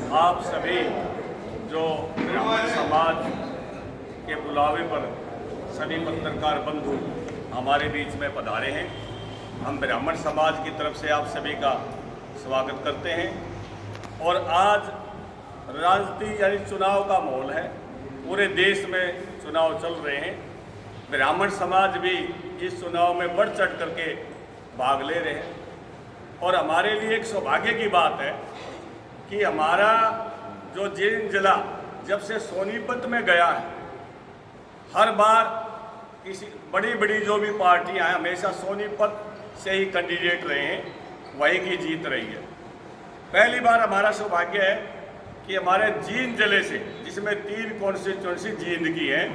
आप सभी जो ब्राह्मण समाज के बुलावे पर सभी पत्रकार बंधु हमारे बीच में पधारे हैं, हम ब्राह्मण समाज की तरफ से आप सभी का स्वागत करते हैं। और आज राजनीति यानी चुनाव का माहौल है, पूरे देश में चुनाव चल रहे हैं। ब्राह्मण समाज भी इस चुनाव में बढ़ चढ़ करके भाग ले रहे हैं और हमारे लिए एक सौभाग्य की बात है कि हमारा जो जींद जिला जब से सोनीपत में गया है, हर बार किसी बड़ी बड़ी जो भी पार्टियां हैं हमेशा सोनीपत से ही कैंडिडेट रहे हैं, वही की जीत रही है। पहली बार हमारा सौभाग्य है कि हमारे जींद जिले से, जिसमें 3 कॉन्स्टिट्यूंसी जींद की है,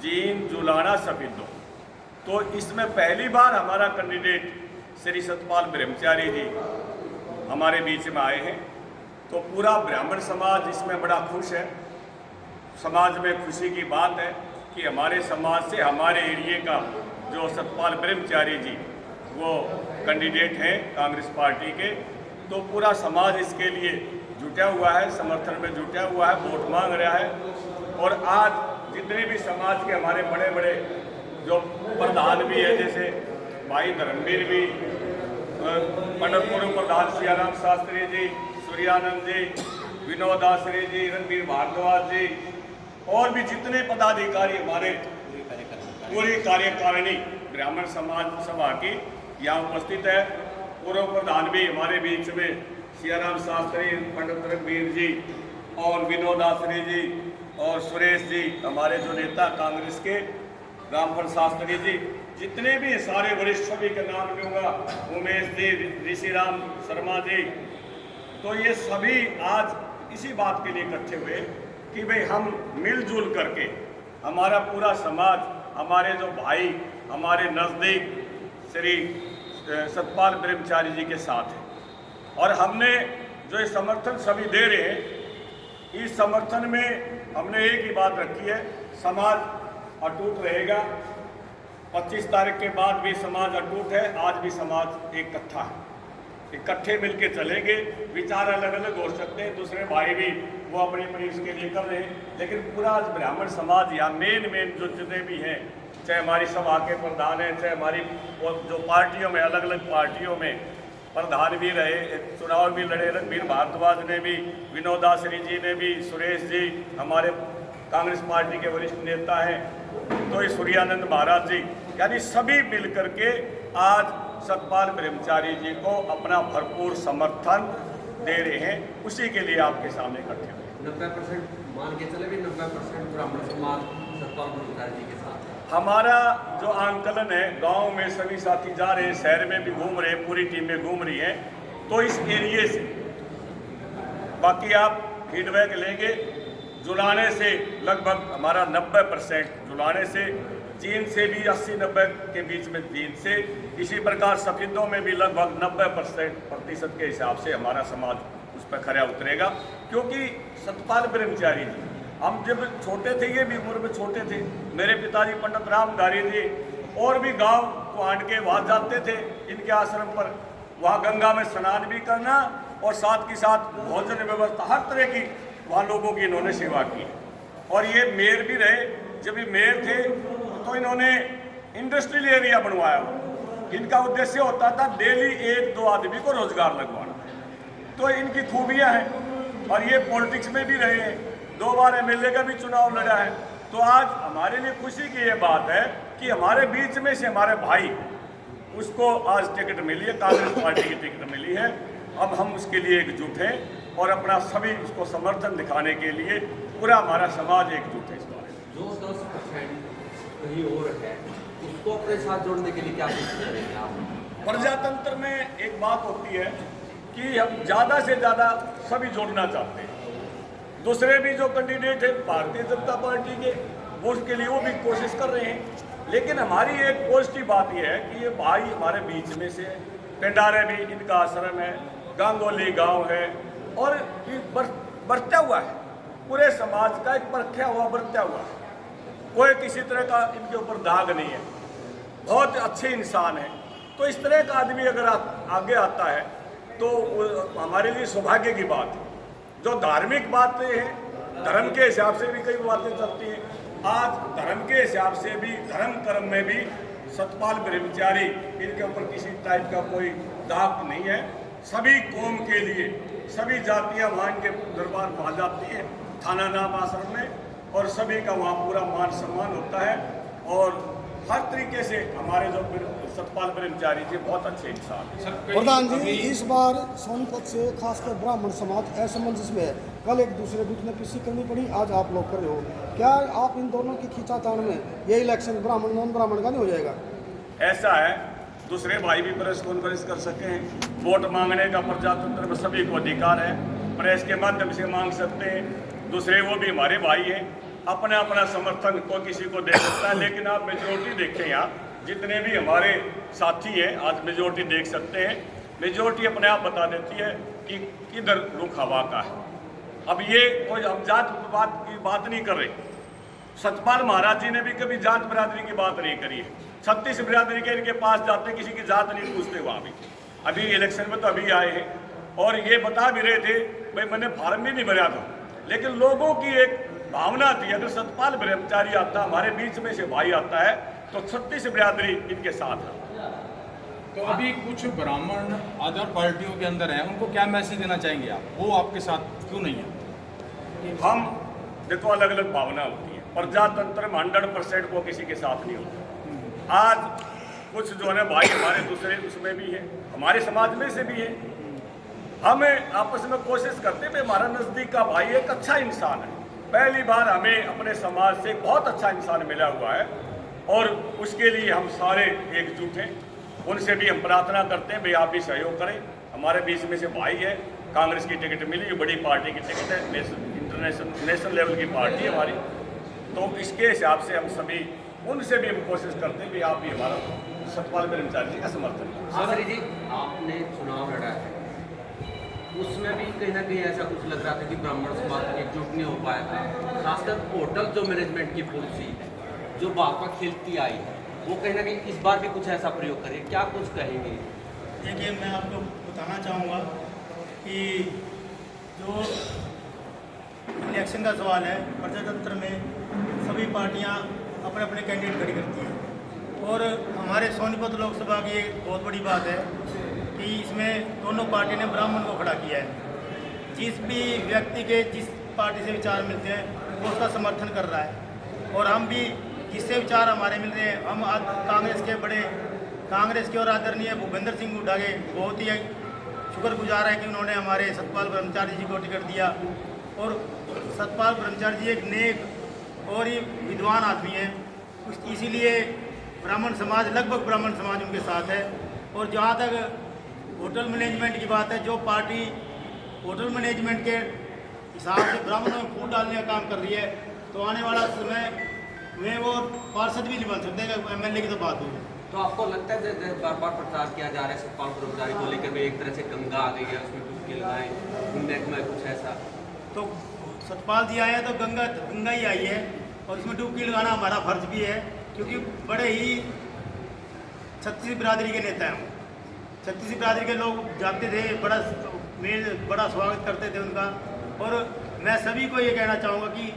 जींद, जुलाना, सफीदो, तो इसमें पहली बार हमारा कैंडिडेट श्री सतपाल ब्रह्मचारी जी हमारे बीच में आए हैं। तो पूरा ब्राह्मण समाज इसमें बड़ा खुश है। समाज में खुशी की बात है कि हमारे समाज से हमारे एरिए का जो सतपाल ब्रह्मचारी जी वो कैंडिडेट हैं कांग्रेस पार्टी के, तो पूरा समाज इसके लिए जुटा हुआ है, समर्थन में जुटा हुआ है, वोट मांग रहा है। और आज जितने भी समाज के हमारे बड़े बड़े जो प्रधान भी है, जैसे भाई धर्मवीर भी, पंडित पूर्व प्रधान सियाराम शास्त्री जी, सूर्यानंद जी, विनोद आश्रय जी, रणबीर भारद्वाज जी, और भी जितने पदाधिकारी हमारे पूरी कार्यकारिणी ब्राह्मण समाज सभा की यहाँ उपस्थित है। पूर्व प्रधान भी हमारे बीच में सियाराम शास्त्री, पंडित रणबीर जी और विनोद आश्रय जी और सुरेश जी, हमारे जो नेता कांग्रेस के रामफल शास्त्री जी, जितने भी सारे वरिष्ठ सभी के नाम लूँगा, उमेश जी, ऋषिराम शर्मा जी, तो ये सभी आज इसी बात के लिए इकट्ठे हुए कि भाई हम मिलजुल करके, हमारा पूरा समाज, हमारे जो भाई हमारे नज़दीक श्री सतपाल ब्रह्मचारी जी के साथ है। और हमने जो ये समर्थन सभी दे रहे हैं, इस समर्थन में हमने एक ही बात रखी है, समाज अटूट रहेगा। 25 तारीख के बाद भी समाज अटूट है, आज भी समाज एक इकट्ठा है, इकट्ठे मिलके चलेंगे। विचार अलग अलग हो सकते हैं, दूसरे भाई भी वो अपनी अपनी उसके लिए कर रहे हैं, लेकिन पूरा आज ब्राह्मण समाज या मेन जो जितने भी हैं, चाहे हमारी सभा के प्रधान हैं, चाहे हमारी जो पार्टियों में अलग अलग पार्टियों में प्रधान भी रहे, चुनाव भी लड़े, रणबीर भारद्वाज ने भी, विनोद आश्रय जी ने भी, सुरेश जी हमारे कांग्रेस पार्टी के वरिष्ठ नेता हैं, तो ये सूर्यानंद महाराज जी, यानी सभी मिल करके आज सतपाल ब्रह्मचारी जी को अपना भरपूर समर्थन दे रहे हैं। उसी के लिए आपके सामने इकट्ठे हुए। 90% मान के चले भी 90% ब्राह्मण समाज सतपाल ब्रह्मचारी जी के साथ। हमारा जो आंकलन है, गांव में सभी साथी जा रहे हैं, शहर में भी घूम रहे हैं, पूरी टीमें घूम रही हैं, तो इस एरिए से बाकी आप फीडबैक लेंगे। जुलाने से लगभग हमारा 90%, जुलाने से, जींद से भी 80-90 के बीच में जींद से, इसी प्रकार सफीदों में भी लगभग 90% के हिसाब से हमारा समाज उस पर खरा उतरेगा। क्योंकि सतपाल ब्रह्मचारी जी, हम जब छोटे थे, ये भी उम्र में छोटे थे, मेरे पिताजी पंडित रामधारी जी और भी गांव को आंट के वहाँ जाते थे इनके आश्रम पर, वहाँ गंगा में स्नान भी करना और साथ के साथ भोजन व्यवस्था, हर तरह की वहाँ लोगों की इन्होंने सेवा की। और ये मेयर भी रहे, जब ये मेयर थे तो इन्होंने इंडस्ट्रियल एरिया बनवाया। इनका उद्देश्य होता था डेली 1-2 आदमी को रोजगार लगवाना। तो इनकी खूबियां हैं। और ये पॉलिटिक्स में भी रहे हैं, 2 बार एमएलए का भी चुनाव लड़ा है। तो आज हमारे लिए खुशी की ये बात है कि हमारे बीच में से हमारे भाई, उसको आज टिकट मिली है, कांग्रेस पार्टी की टिकट मिली है। अब हम उसके लिए एकजुट हैं और अपना सभी उसको समर्थन दिखाने के लिए पूरा हमारा समाज एकजुट है। इस बारे में जो 10% कहीं और है, उसको अपने साथ जोड़ने के लिए क्या कोशिश करेंगे आप? प्रजातंत्र में एक बात होती है कि हम ज़्यादा से ज़्यादा सभी जोड़ना चाहते हैं। दूसरे भी जो कैंडिडेट हैं भारतीय जनता पार्टी के, वो उसके लिए वो भी कोशिश कर रहे हैं। लेकिन हमारी एक पॉजिटिव बात यह है कि ये भाई हमारे बीच में से, पेंडारे भी इनका आश्रम है, गांगोली गांव है, और बढ़ता हुआ है, पूरे समाज का एक परखा हुआ बढ़ता हुआ है। कोई किसी तरह का इनके ऊपर दाग नहीं है, बहुत अच्छे इंसान हैं। तो इस तरह का आदमी अगर आगे आता है तो हमारे लिए सौभाग्य की बात है। जो धार्मिक बातें हैं, धर्म के हिसाब से भी कई बातें चलती हैं। आज धर्म के हिसाब से भी, धर्म कर्म में भी सतपाल ब्रह्मचारी, इनके ऊपर किसी टाइप का कोई दाग नहीं है। सभी कौम के लिए सभी जातियां वहाँ इनके दरबार में आ जाती हैं, थाना नाम आश्रम में, और सभी का वहाँ पूरा मान सम्मान होता है। और हर तरीके से हमारे जो सतपाल ब्रह्मचारी जी बहुत अच्छे इंसान हैं। प्रधान जी, इस बार सोनीपत से खासकर ब्राह्मण समाज असमंजस में है। कल एक दूसरे बीच में किसी करनी पड़ी, आज आप लोग कर रहे हो। क्या आप इन दोनों की खींचातान में ये इलेक्शन ब्राह्मण नॉन ब्राह्मण का नहीं हो जाएगा? ऐसा है, दूसरे भाई भी प्रेस कॉन्फ्रेंस कर सके हैं। वोट मांगने का प्रजातंत्र में सभी को अधिकार है, प्रेस के माध्यम से मांग सकते हैं। दूसरे वो भी हमारे भाई हैं, अपना अपना समर्थन को किसी को दे सकता है। लेकिन आप मेजोरिटी देखें, यहाँ जितने भी हमारे साथी हैं आज मेजोरिटी देख सकते हैं, मेजोरिटी अपने आप बता देती है कि किधर रुख हवा का है। अब ये कोई हम जात की बात नहीं कर रहे। सतपाल महाराज जी ने भी कभी जात बिरादरी की बात नहीं करी है। 36 बिरादरी के इनके पास जाते, किसी की जात नहीं पूछते वहाँ भी। अभी इलेक्शन में तो अभी आए हैं और ये बता भी रहे थे, भाई मैंने फार्म भी नहीं भरा था, लेकिन लोगों की एक भावना थी, अगर सतपाल ब्रह्मचारी आता, हमारे बीच में से भाई आता है, तो 36 बिरादरी इनके साथ है। तो अभी कुछ ब्राह्मण अदर पार्टियों के अंदर हैं, उनको क्या मैसेज देना चाहेंगे आप? वो आपके साथ क्यों नहीं है? हम देखो, अलग अलग भावना होती है। प्रजातंत्र में 100% वो किसी के साथ नहीं होता। आज कुछ जो है भाई हमारे दूसरे उसमें भी है, हमारे समाज में से भी है। हमें आपस में कोशिश करते हैं, हमारा नज़दीक का भाई एक अच्छा इंसान है। पहली बार हमें अपने समाज से बहुत अच्छा इंसान मिला हुआ है और उसके लिए हम सारे एकजुट हैं। उनसे भी हम प्रार्थना करते हैं, भाई आप भी सहयोग करें। हमारे बीच में से भाई है, कांग्रेस की टिकट मिली, बड़ी पार्टी की टिकट है, नेशनल लेवल की पार्टी है हमारी। तो इसके हिसाब से हम सभी उनसे भी हम कोशिश करते हैं कि आप भी हमारा सतपाल ब्रह्मचारी जी का समर्थन करें। आचार्य जी, आपने चुनाव लड़ा है, उसमें भी कहीं ना कहीं ऐसा कुछ लग रहा था कि ब्राह्मण समाज एकजुट नहीं हो पाया था। खासकर होटल जो मैनेजमेंट की पॉलिसी जो भाजपा खिलती आई है, वो कहीं ना कहीं इस बार भी कुछ ऐसा प्रयोग करे, क्या कुछ कहेंगे? देखिए, मैं आपको बताना चाहूँगा कि जो इलेक्शन का सवाल है, प्रजातंत्र में सभी पार्टियां अपने अपने कैंडिडेट खड़ी करती हैं और हमारे सोनीपत लोकसभा की एक बहुत बड़ी बात है कि इसमें दोनों पार्टी ने ब्राह्मण को खड़ा किया है। जिस भी व्यक्ति के जिस पार्टी से विचार मिलते हैं वो उसका समर्थन कर रहा है और हम भी जिससे विचार हमारे मिल रहे हैं, हम कांग्रेस के और आदरणीय भूपेंद्र सिंह हुड्डा के बहुत ही शुक्रगुजार है कि उन्होंने हमारे सतपाल ब्रह्मचारी जी को टिकट दिया। और सतपाल ब्रह्मचारी जी एक नेक और ही विद्वान आदमी है, इसीलिए ब्राह्मण समाज, लगभग ब्राह्मण समाज उनके साथ है। और जहाँ तक होटल मैनेजमेंट की बात है, जो पार्टी होटल मैनेजमेंट के हिसाब से ब्राह्मणों में फूट डालने का काम कर रही है, तो आने वाला समय में वो पार्षद भी नहीं बन सकते, MLA की तो बात होगी। तो आपको लगता है जैसे बार बार प्रचार किया जा रहा है सतपाल ब्रह्मचारी को लेकर, भी एक तरह से गंगा आ गई है, उसमें कुछ लगाएं में कुछ ऐसा? तो सतपाल जी आए हैं तो गंगा ही आई है और इसमें डुबकी लगाना हमारा फर्ज भी है, क्योंकि बड़े ही 36 बिरादरी के नेता हैं। 36 बिरादरी के लोग जाते थे, बड़ा स्वागत करते थे उनका। और मैं सभी को ये कहना चाहूँगा कि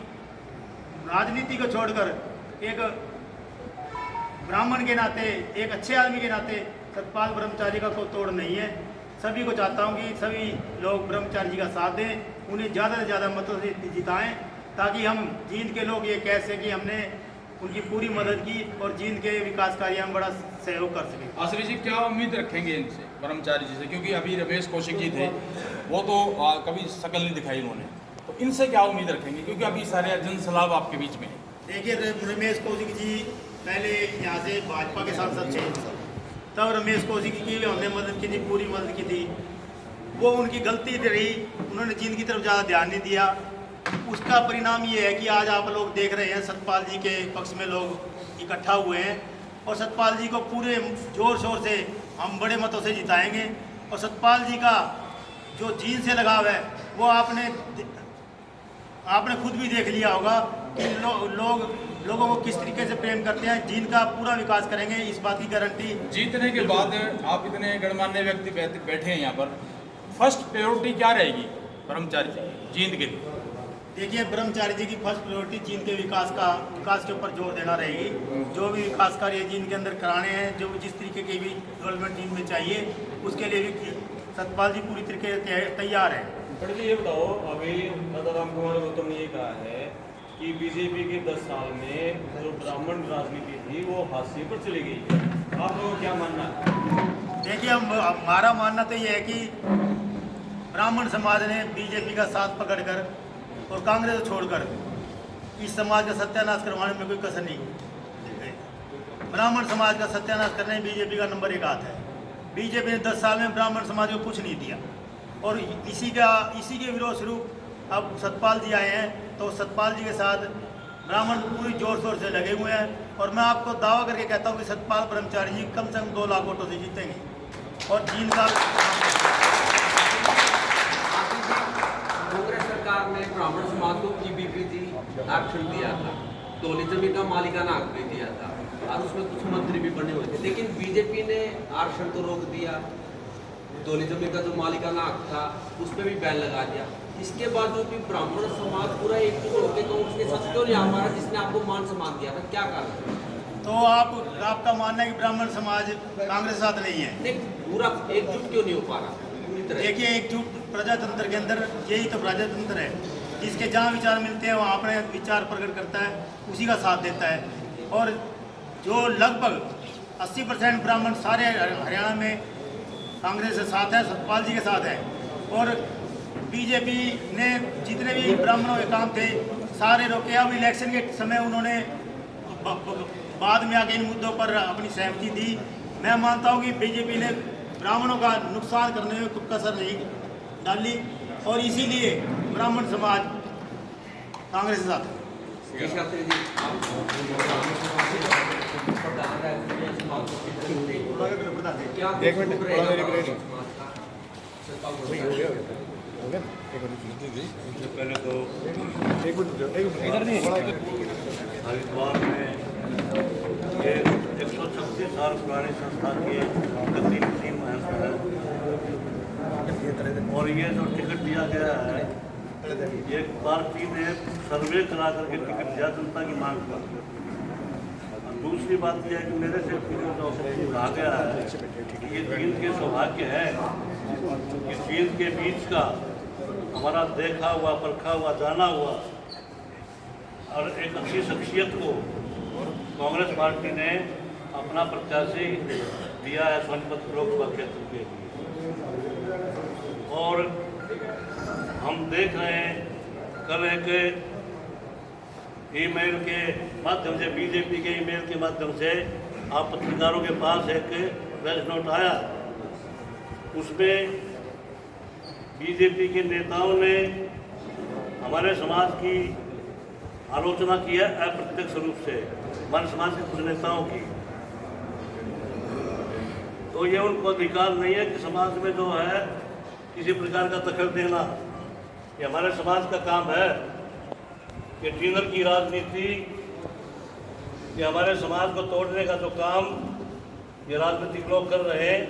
राजनीति को छोड़कर एक ब्राह्मण के नाते, एक अच्छे आदमी के नाते सतपाल ब्रह्मचारी का कोई तोड़ नहीं है। सभी को चाहता हूँ कि सभी लोग ब्रह्मचारी जी का साथ दें, उन्हें ज़्यादा से ज़्यादा मतों से जिताएं, ताकि हम जींद के लोग ये कह सकें कि हमने उनकी पूरी मदद की और जींद के विकास कार्य में बड़ा सहयोग कर सकें। आश्रय जी, क्या उम्मीद रखेंगे इनसे, ब्रह्मचारी जी से? क्योंकि अभी रमेश कौशिक जी थे, वो तो कभी शकल नहीं दिखाई उन्होंने, तो इनसे क्या उम्मीद रखेंगे? क्योंकि अभी सारे जनसलाब आपके बीच में। देखिए, रमेश कौशिक जी पहले यहाँ से भाजपा के सांसद थे, तब रमेश कौशिक की हमने मदद की थी, पूरी मदद की थी। वो उनकी गलती रही, उन्होंने जींद की तरफ ज़्यादा ध्यान नहीं दिया। उसका परिणाम ये है कि आज आप लोग देख रहे हैं सतपाल जी के पक्ष में लोग इकट्ठा हुए हैं और सतपाल जी को पूरे जोर शोर से हम बड़े मतों से जिताएंगे। और सतपाल जी का जो जींद से लगाव है वो आपने खुद भी देख लिया होगा कि लोगों को किस तरीके से प्रेम करते हैं। जींद का पूरा विकास करेंगे, इस बात की गारंटी। जीतने के बाद आप इतने गणमान्य व्यक्ति बैठे हैं यहाँ पर, फर्स्ट प्रायोरिटी क्या रहेगी ब्रह्मचारी जी जींद के लिए? देखिए, ब्रह्मचारी जी की फर्स्ट प्रायोरिटी जींद के विकास के ऊपर जोर देना रहेगी। जो भी विकास कार्य जींद के अंदर कराने हैं, जो भी जिस तरीके की भी डेवलपमेंट जींद में चाहिए, उसके लिए भी सतपाल जी पूरी तरीके से तैयार है। पर जी ये बताओ, अभी राम कुमार गौतम ने ये कहा है कि बीजेपी के 10 साल में जो ब्राह्मण राजनीति थी वो हाशिए पर चली गई है। आप लोगों का क्या मानना है? देखिए, हमारा मानना तो ये है कि ब्राह्मण समाज ने बीजेपी का साथ पकड़कर और कांग्रेस को छोड़कर इस समाज का सत्यानाश करवाने में कोई कसर नहीं। ब्राह्मण समाज का सत्यानाश करने में बीजेपी का नंबर 1 हाथ है। बीजेपी ने 10 साल में ब्राह्मण समाज को कुछ नहीं दिया, और इसी के विरोध स्वरूप अब सतपाल जी आए हैं, तो सतपाल जी के साथ ब्राह्मण पूरी जोर शोर से लगे हुए हैं। और मैं आपको दावा करके कहता हूँ कि सतपाल ब्रह्मचारी जी कम से कम 2 लाख वोटों से जीतेंगे। और 3 साल कांग्रेस सरकार ने ब्राह्मण समाज को ईबीपीटी आरक्षण दिया था, टोली जमीन का मालिकाना हक भी दिया था, और उसमें कुछ मंत्री भी बने हुए थे। लेकिन बीजेपी ने आरक्षण तो रोक दिया, टोली जमीन का जो मालिकाना हक था उस पर भी बैन लगा दिया। इसके बावजूद भी ब्राह्मण समाज पूरा एकजुट होकर कांग्रेस के साथ क्यों नहीं आ पा रहा, जिसने आपको मान सम्मान दिया था? क्या कारण? तो आपका मानना है कि ब्राह्मण समाज कांग्रेस के साथ नहीं है? नहीं, पूरा एकजुट क्यों नहीं हो पा रहा पूरी तरह? देखिए, एकजुट प्रजातंत्र के अंदर यही तो प्रजातंत्र है, जिसके जहाँ विचार मिलते हैं वहाँ अपने विचार प्रकट करता है, उसी का साथ देता है। और जो लगभग 80% ब्राह्मण सारे हरियाणा में कांग्रेस के साथ है, सतपाल जी के साथ है। और बीजेपी ने जितने भी ब्राह्मणों के काम थे सारे रोके। अब इलेक्शन के समय उन्होंने बाद में आके इन मुद्दों पर अपनी सहमति दी। मैं मानता हूँ कि बीजेपी ने ब्राह्मणों का नुकसान करने में कोई कसर नहीं डाली, और इसीलिए ब्राह्मण समाज कांग्रेस के साथ है। पहले तो हरिद्वार में ये 136 साल पुरानी संस्था की गतिविधि महत्व है, और ये जो टिकट दिया गया है, ये पार्टी ने सर्वे करा करके टिकट दिया जनता की मांग पर। दूसरी बात यह है कि मेरे से कहा गया है कि ये जींद के सौभाग्य है कि जींद के बीच का हमारा देखा हुआ, परखा हुआ, जाना हुआ और एक अच्छी शख्सियत को कांग्रेस पार्टी ने अपना प्रत्याशी दिया है सोनीपत लोकसभा क्षेत्र के लिए। और हम देख रहे हैं कल एक ईमेल के माध्यम से, बीजेपी के ईमेल के माध्यम से आप पत्रकारों के पास एक प्रेस नोट आया, उसमें बीजेपी के नेताओं ने हमारे समाज की आलोचना की है अप्रत्यक्ष रूप से, हमारे समाज के कुछ नेताओं की। तो ये उनको अधिकार नहीं है कि समाज में जो है किसी प्रकार का दखल देना। ये हमारे समाज का काम है कि डिनर की राजनीति, कि हमारे समाज को तोड़ने का जो काम ये राजनीतिक लोग कर रहे हैं,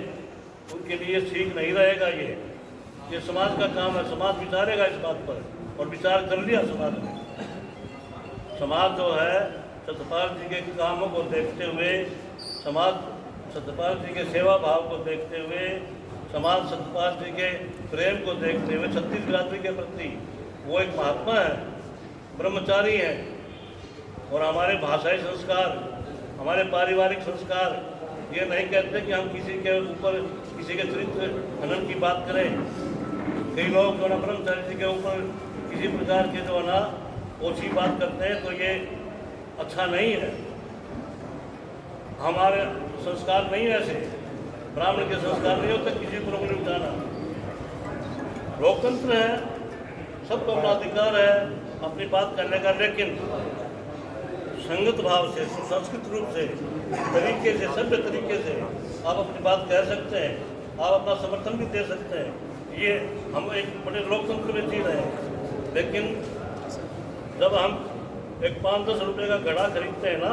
उनके लिए ठीक नहीं रहेगा। ये समाज का काम है, समाज विचारेगा इस बात पर, और विचार कर लिया समाज ने। समाज जो है सतपाल जी के कामों को देखते हुए, समाज सतपाल जी के सेवा भाव को देखते हुए, समाज सतपाल जी के प्रेम को देखते हुए, छत्तीस बिरादरी के प्रति वो एक महात्मा है, ब्रह्मचारी है। और हमारे भाषाई संस्कार, हमारे पारिवारिक संस्कार ये नहीं कहते कि हम किसी के ऊपर, किसी के चरित्र हनन की बात करें। कई लोग जो है ब्रह्मचारी जी के ऊपर किसी प्रकार के जो है ना ओछी बात करते हैं, तो ये अच्छा नहीं है। हमारे संस्कार नहीं है ऐसे, ब्राह्मण के संस्कार नहीं होते किसी पर उंगली उठाना। लोकतंत्र है, सबको अपना अधिकार है अपनी बात करने का, लेकिन संगत भाव से, सुसंस्कृत रूप से, तरीके से, सभ्य तरीके से आप अपनी बात कह सकते हैं, आप अपना समर्थन भी दे सकते हैं। ये हम एक बड़े लोकतंत्र में जी रहे हैं। लेकिन जब हम एक 5-10 रुपये का घड़ा खरीदते हैं ना,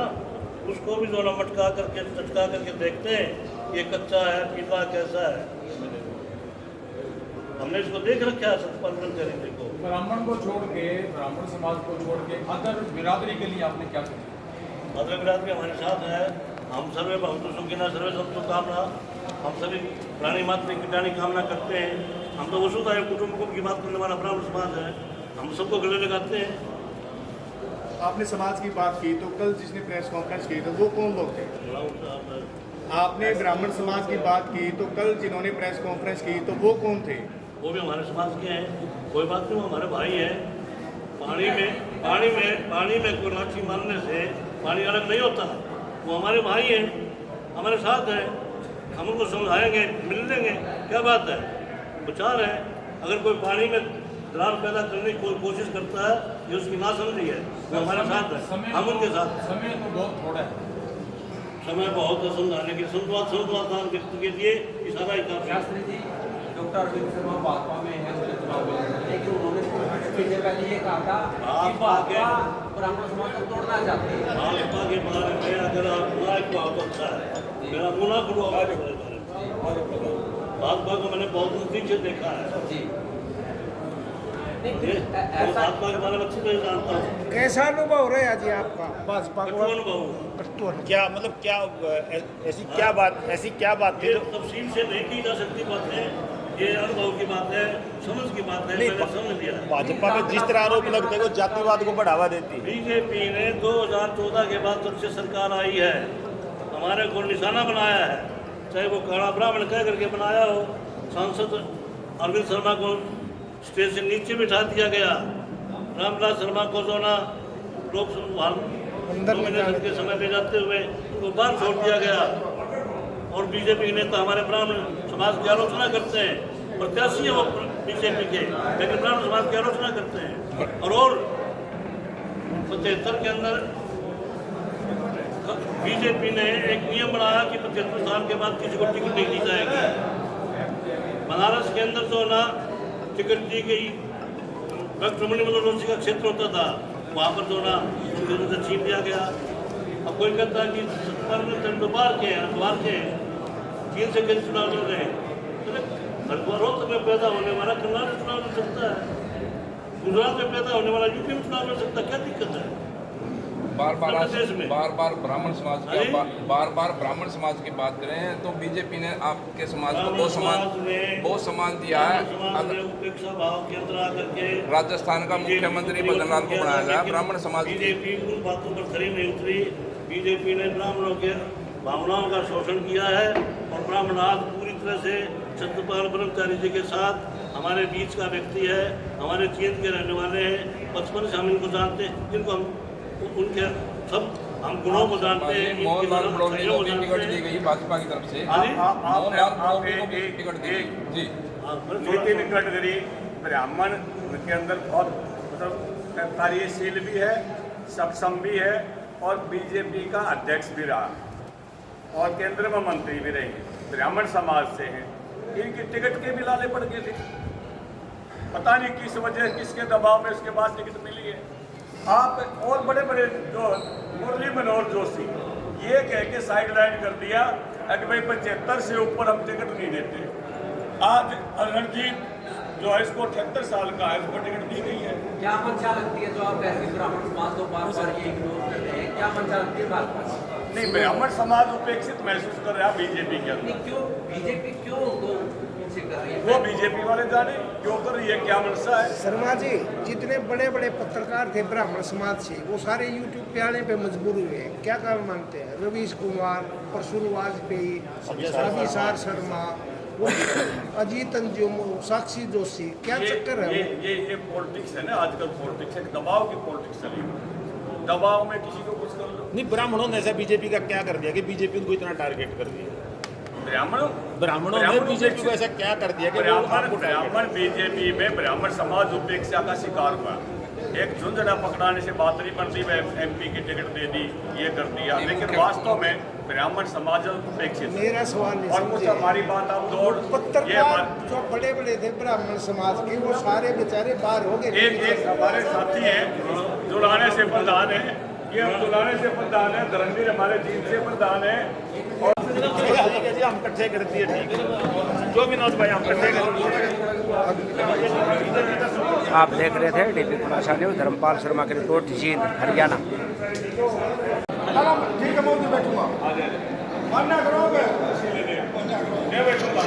उसको भी जो ना मटका करके, चटका करके देखते हैं ये कच्चा है, पीला कैसा है। हमने इसको देख रखा है सतपाल ब्रह्मचारी को। ब्राह्मण को छोड़ के, ब्राह्मण समाज को छोड़ के अदर बिरादरी के लिए आपने क्या सोचा? अदर बिरादरी हमारे साथ है। हम सर्वे भवन्तु सुखिनः सर्वे सन्तु कामना, हम सभी प्राणी मात्र की कल्याण कामना करते हैं। हम तो वसुधैव कुटुम्बकम की बात करने वाला ब्राह्मण समाज है, हम सबको गले लगाते हैं। आपने समाज की बात की, तो कल जिसने प्रेस कॉन्फ्रेंस की तो वो कौन लोग थे? आपने ब्राह्मण समाज की बात की, तो कल जिन्होंने प्रेस कॉन्फ्रेंस की तो वो कौन थे? वो भी हमारे समाज के हैं, कोई बात नहीं, वो हमारे भाई हैं। पानी में कोई लाठी मारने से पानी अलग नहीं होता। वो हमारे भाई हैं, हमारे साथ हैं, हम उनको समझाएंगे, मिल लेंगे, क्या बात है, विचार है। अगर कोई पानी में दरार पैदा करने की कोई कोशिश करता है, ये उसकी नासमझी है। वो हमारे साथ है, हम उनके साथ हैं। समय तो बहुत थोड़ा है, समय बहुत है समझाने के, संतवाद के लिए इशारा ही काफी है। शास्त्री जी, डॉक्टर अरविंद शर्मा भाजपा में है, उसके चुनाव में, लेकिन उन्होंने कुछ महीने पहले ये कहा था कि भाजपा ब्राह्मण समाज को तोड़ना चाहती है। भाजपा के बारे में अगर आप मुनाक बहुत अच्छा है, मेरा मुनाक हुआ भाजपा को मैंने बहुत नजदीक से देखा है जी। भाजपा के बारे में अच्छी तरह जानता हूँ। कैसा अनुभव रहा जी आपका भाजपा कटु अनुभव क्या मतलब क्या ऐसी क्या बात ये तफसील से नहीं की जा सकती बातें, ये अनुभव की बात है, समझ की बात है, मैंने समझ लिया है। भाजपा पे जिस तरह आरोप लगते हैं वो जातिवाद को बढ़ावा देती है। बीजेपी ने 2014 के बाद जब से सरकार आई है, हमारे को निशाना बनाया है, चाहे वो काला ब्राह्मण कह करके बनाया हो। सांसद अरविंद शर्मा को स्टेज से नीचे बिठा दिया गया, रामविलास शर्मा को जो ना लोकसभा नॉमिनेशन के समय ले जाते हुए उनको बाहर छोड़ दिया गया। और बीजेपी के नेता हमारे ब्राह्मण समाज की आलोचना करते हैं, प्रत्याशी है वो बीजेपी के, लेकिन ब्राह्मण समाज की आलोचना करते हैं। और 75 के अंदर बीजेपी ने एक नियम बनाया कि 75 साल के बाद किसी को टिकट नहीं दी जाएगी। बनारस के अंदर जो ना टिकट दी गई, डॉक्टर मणिमोहन जोशी का क्षेत्र होता था, वहाँ पर जो ना उनके छीन लिया गया। अब कोई कहता है कि बाहर के हैं, चीन से कैसे चुनाव लड़ रहे हैं। रोहतक में पैदा होने वाला कर्नाटक में चुनाव लड़ सकता है, गुजरात में पैदा होने वाला यूपी में चुनाव लड़ सकता है, क्या दिक्कत है? बार बार ब्राह्मण समाज की बात करें तो बीजेपी ने आपके समाज को बहुत सम्मान दिया है। उपेक्षा भाव के अंदर आकर के राजस्थान का मुख्यमंत्री बदनलाल को बनाया गया। ब्राह्मण समाज बीजेपी उन बातों पर खरी नहीं उतरी। बीजेपी ने ब्राह्मणों के भावनाओं का शोषण किया है और ब्राह्मण आज पूरी तरह से सत्यपाल ब्रह्मचारी जी के साथ हमारे बीच का व्यक्ति है, हमारे जींद के रहने वाले हैं। बचपन से हम इनको जानते हैं, जिनको हम उनके सब हम गुणों को जानते हैं। मोहनलाल ब्रोडी को भी टिकट दी गई भाजपा की तरफ से। मोहनलाल ब्रोडी को भी टिकट दी गई जी। नितिन गडकरी ब्राह्मण के अंदर बहुत मतलब कार्यशील भी है, सक्षम भी है और बीजेपी का अध्यक्ष भी रहा और केंद्र में मंत्री भी रहे, ब्राह्मण समाज से हैं। इनकी टिकट के भी लाले पड़ गए थे, पता नहीं किस वजह किसके दबाव में उसके बाद टिकट मिली है। आप और बड़े बड़े जो मुरली मनोहर जोशी ये कह के साइड लाइन कर दिया कि भाई 75 से ऊपर हम टिकट नहीं देते। आज रणजीत जो है इसको 78 साल का है, उसको टिकट दी गई है। क्या मंशा लगती है जो आप ऐसे ब्राह्मण समाज को बार बार ये इग्नोर करते हैं, क्या मंशा लगती है बात पर? नहीं, ब्राह्मण समाज उपेक्षित महसूस कर रहा है बीजेपी के अंदर। क्यों बीजेपी क्यों उनको पीछे कर रही है? वो बीजेपी वाले जाने क्यों कर रही है, क्या मनसा है। शर्मा जी, जितने बड़े बड़े पत्रकार थे ब्राह्मण समाज से वो सारे यूट्यूब पे आने पे मजबूर हुए हैं, क्या काम मानते हैं? रवीश कुमार, प्रसून वाजपेयी, अभिसार शर्मा, अजीत अंजुम, साक्षी जोशी, क्या चक्कर है? ये पॉलिटिक्स है ना, आजकल पॉलिटिक्स है, दबाव की पॉलिटिक्स चली। दबाव में किसी को कुछ कर लो। नहीं, ब्राह्मणों ने ऐसा बीजेपी का क्या कर दिया कि बीजेपी उनको इतना टारगेट कर दिया? ब्राह्मणों ने बीजेपी को ऐसा क्या कर दिया कि ब्राह्मण बीजेपी में ब्राह्मण समाज उपेक्षा का शिकार हुआ। एक झुंझुना पकड़ाने से बात नहीं बनती, MP की टिकट दे दी, ये कर दिया, लेकिन वास्तव में ब्राह्मण समाज उपेक्षित। मेरा सवाल और मुझे हमारी बात आप दौड़ पत्रकार जो बड़े बड़े थे ब्राह्मण समाज के वो सारे बेचारे बाहर हो गए। एक हमारे साथी हैं जुलाने से प्रधान है, ये हम जुलाने से प्रधान है, धर्मवीर हमारे जीत से प्रधान है और हम इकट्ठे कर दिए, ठीक है जो विनोद भाई हम इकट्ठे कर दिए। आप देख रहे थे डीपी पुलासा न्यूज़, धर्मपाल शर्मा की रिपोर्ट, जींद, हरियाणा। ठीक है, मैं बैठूंगा। मानना करोगे? मैं बैठूंगा।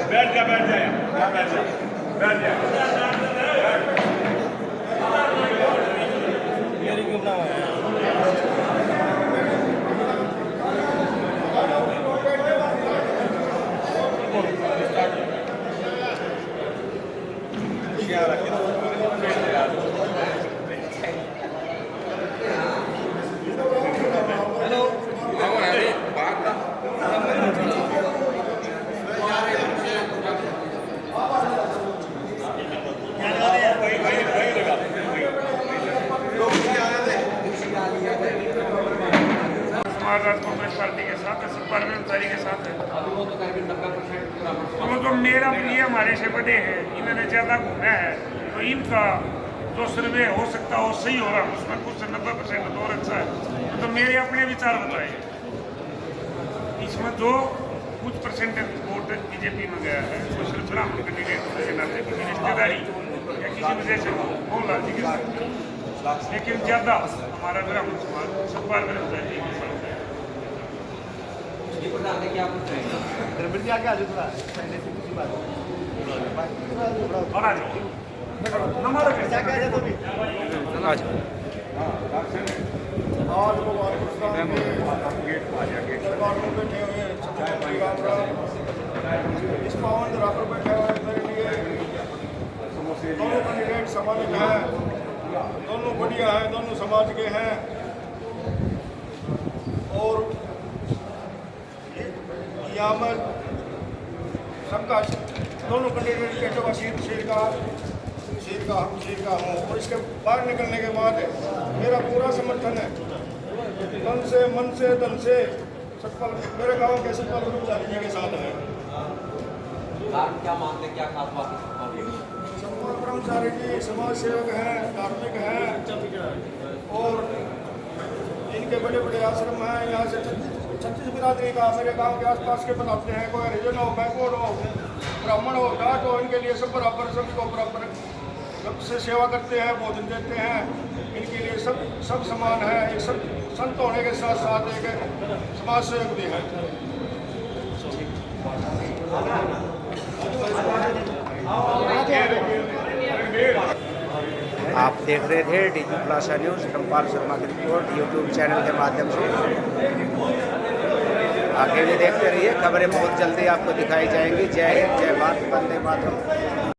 बैठ जा, बैठ जा, बैठ जा, बैठ जा। समाजवाद कांग्रेस पार्टी के साथ है, सतपाल ब्रह्मचारी के साथ है। अभी वो तो करीबन 90% ब्राह्मण वो समाज तो मेरा ये हमारे से बड़े हैं, इन्होंने ज़्यादा घूमा है, तो इनका जो सर्वे हो सकता हो सही होगा, उसमें कुछ 90% और अच्छा है। तो मेरे अपने विचार बताए, इसमें जो कुछ परसेंटेज वोट बीजेपी में गया है वो सिर्फ ब्राह्मण कैंडिडेट होने के नाते किसी रिश्तेदारी या किसी वजह से मोहनलाल जी के साथ, लेकिन ज़्यादा हमारा ब्राह्मण समाज सतपाल ब्रह्मचारी जी के साथ है। ये प्रधान ने क्या कुछ और आ जाओ नंबर क्या क्या है तो भी आज मुबारक दरबार में बैठे हुए इस पावन धरा पर बैठे हुए मेरे लिए दोनों कैंडिडेट समानिक हैं, दोनों बढ़िया हैं, दोनों समाज के हैं। और यहाँ पर सबका दोनों कैंडिडेट के जो शीर का हूँ, और इसके बाहर निकलने के बाद मेरा पूरा समर्थन है, तन से मन से धन से सतपाल मेरे गांव के सतपाल ब्रह्मचारी जी के साथ है। क्या मानते, क्या खास बात है? सतपाल ब्रह्मचारी जी समाज सेवक हैं, धार्मिक हैं, और इनके बड़े बड़े आश्रम हैं। यहाँ से 36 बिरादरी का मेरे गांव के आसपास के बनाते हैं, कोई हरिजन हो, बैकवर्ड हो, ब्राह्मण हो, जाट हो, इनके लिए सब बराबर, सभी को बराबर सबसे सेवा करते हैं, भोजन देते हैं। इनके लिए सब समान है। एक सब संत होने के साथ साथ एक समाज सेवक भी है। आप देख रहे थे डीपी पुलासा न्यूज़, धर्मपाल शर्मा की रिपोर्ट, यूट्यूब चैनल के माध्यम से। आगे भी देखते रहिए, खबरें बहुत जल्दी आपको दिखाई जाएंगी। जय हिंद, जय भारत, वंदे मातरम।